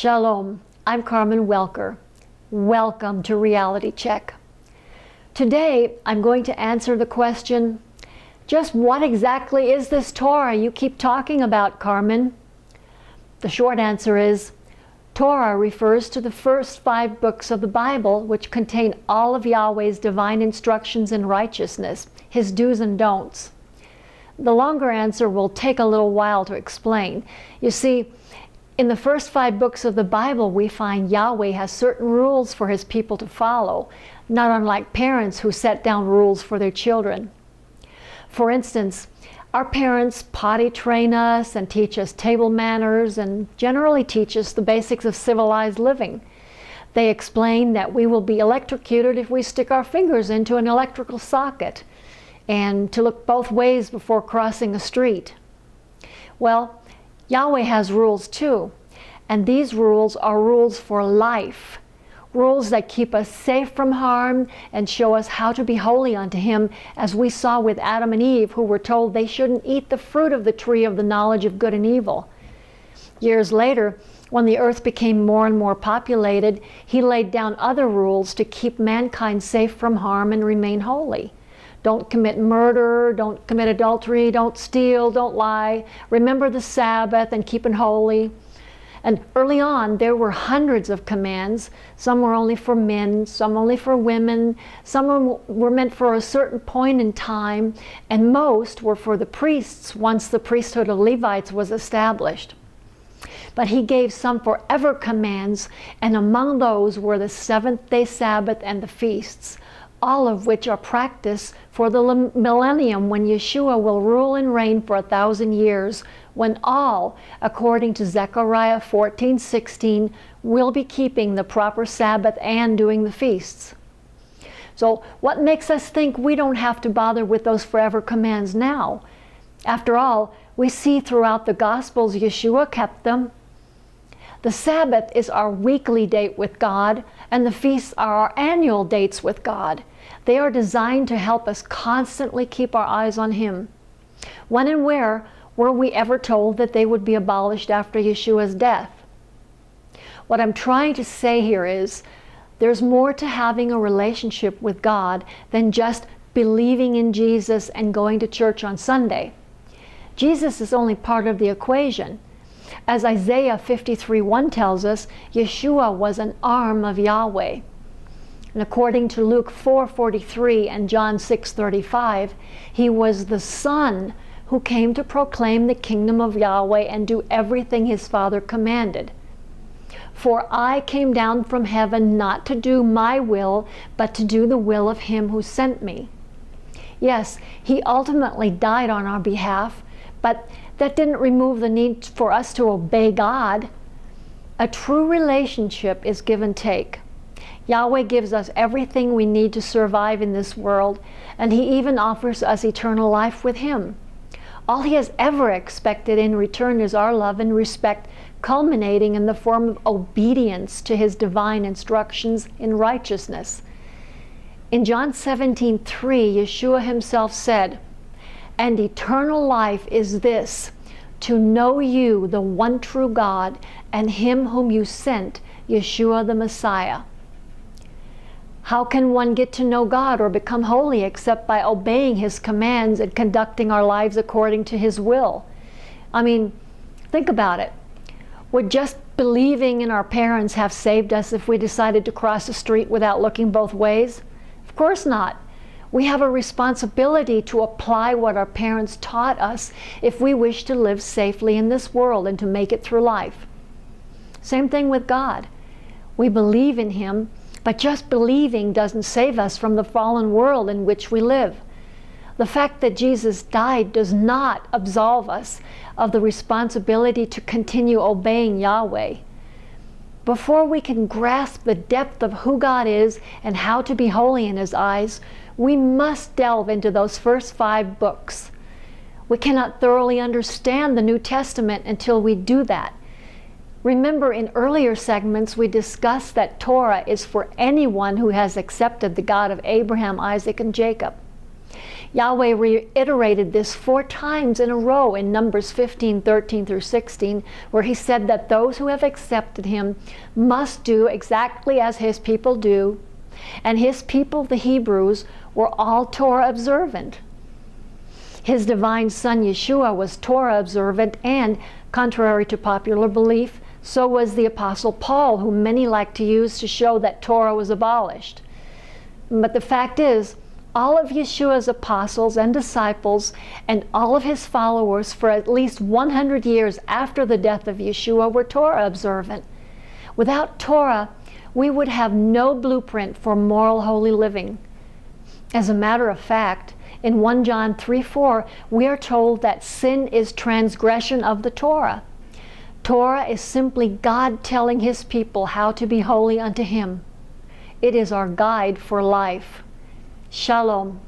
Shalom, I'm Carmen Welker. Welcome to Reality Check. Today, I'm going to answer the question, just what exactly is this Torah you keep talking about, Carmen? The short answer is, Torah refers to the first 5 books of the Bible, which contain all of Yahweh's divine instructions in righteousness, His do's and don'ts. The longer answer will take a little while to explain. You see, in the first 5 books of the Bible, we find Yahweh has certain rules for His people to follow, not unlike parents who set down rules for their children. For instance, our parents potty train us and teach us table manners and generally teach us the basics of civilized living. They explain that we will be electrocuted if we stick our fingers into an electrical socket and to look both ways before crossing a street. Well, Yahweh has rules too, and these rules are rules for life, rules that keep us safe from harm and show us how to be holy unto Him, as we saw with Adam and Eve, who were told they shouldn't eat the fruit of the tree of the knowledge of good and evil. Years later, when the earth became more and more populated, He laid down other rules to keep mankind safe from harm and remain holy. Don't commit murder, don't commit adultery, don't steal, don't lie, remember the Sabbath and keep it holy. And early on, there were hundreds of commands. Some were only for men, some only for women, some were meant for a certain point in time, and most were for the priests once the priesthood of Levites was established. But He gave some forever commands, and among those were the 7th-day Sabbath and the feasts, all of which are practiced for the millennium when Yeshua will rule and reign for 1,000 years, when all, according to Zechariah 14:16, will be keeping the proper Sabbath and doing the feasts. So what makes us think we don't have to bother with those forever commands now? After all, we see throughout the Gospels Yeshua kept them. The Sabbath is our weekly date with God, and the feasts are our annual dates with God. They are designed to help us constantly keep our eyes on Him. When and where were we ever told that they would be abolished after Yeshua's death? What I'm trying to say here is, there's more to having a relationship with God than just believing in Jesus and going to church on Sunday. Jesus is only part of the equation. As Isaiah 53:1 tells us, Yeshua was an arm of Yahweh. And according to Luke 4:43 and John 6:35, He was the Son who came to proclaim the kingdom of Yahweh and do everything His Father commanded. For I came down from heaven not to do my will, but to do the will of Him who sent me. Yes, He ultimately died on our behalf, but that didn't remove the need for us to obey God. A true relationship is give and take. Yahweh gives us everything we need to survive in this world, and He even offers us eternal life with Him. All He has ever expected in return is our love and respect, culminating in the form of obedience to His divine instructions in righteousness. In John 17:3, Yeshua Himself said, "And eternal life is this, to know You, the one true God, and Him whom You sent, Yeshua the Messiah." How can one get to know God or become holy except by obeying His commands and conducting our lives according to His will? I mean, think about it. Would just believing in our parents have saved us if we decided to cross the street without looking both ways? Of course not. We have a responsibility to apply what our parents taught us if we wish to live safely in this world and to make it through life. Same thing with God. We believe in Him, but just believing doesn't save us from the fallen world in which we live. The fact that Jesus died does not absolve us of the responsibility to continue obeying Yahweh. Before we can grasp the depth of who God is and how to be holy in His eyes, we must delve into those first 5 books. We cannot thoroughly understand the New Testament until we do that. Remember, in earlier segments, we discussed that Torah is for anyone who has accepted the God of Abraham, Isaac, and Jacob. Yahweh reiterated this 4 times in a row in Numbers 15:13 through 16, where he said that those who have accepted him must do exactly as his people do. And his people, the Hebrews, were all Torah observant. His divine son Yeshua was Torah observant, and contrary to popular belief, so was the Apostle Paul, whom many like to use to show that Torah was abolished. But the fact is, all of Yeshua's apostles and disciples and all of his followers for at least 100 years after the death of Yeshua were Torah observant. Without Torah, we would have no blueprint for moral holy living. As a matter of fact, in 1 John 3:4, we are told that sin is transgression of the Torah. Torah is simply God telling his people how to be holy unto him. It is our guide for life. Shalom.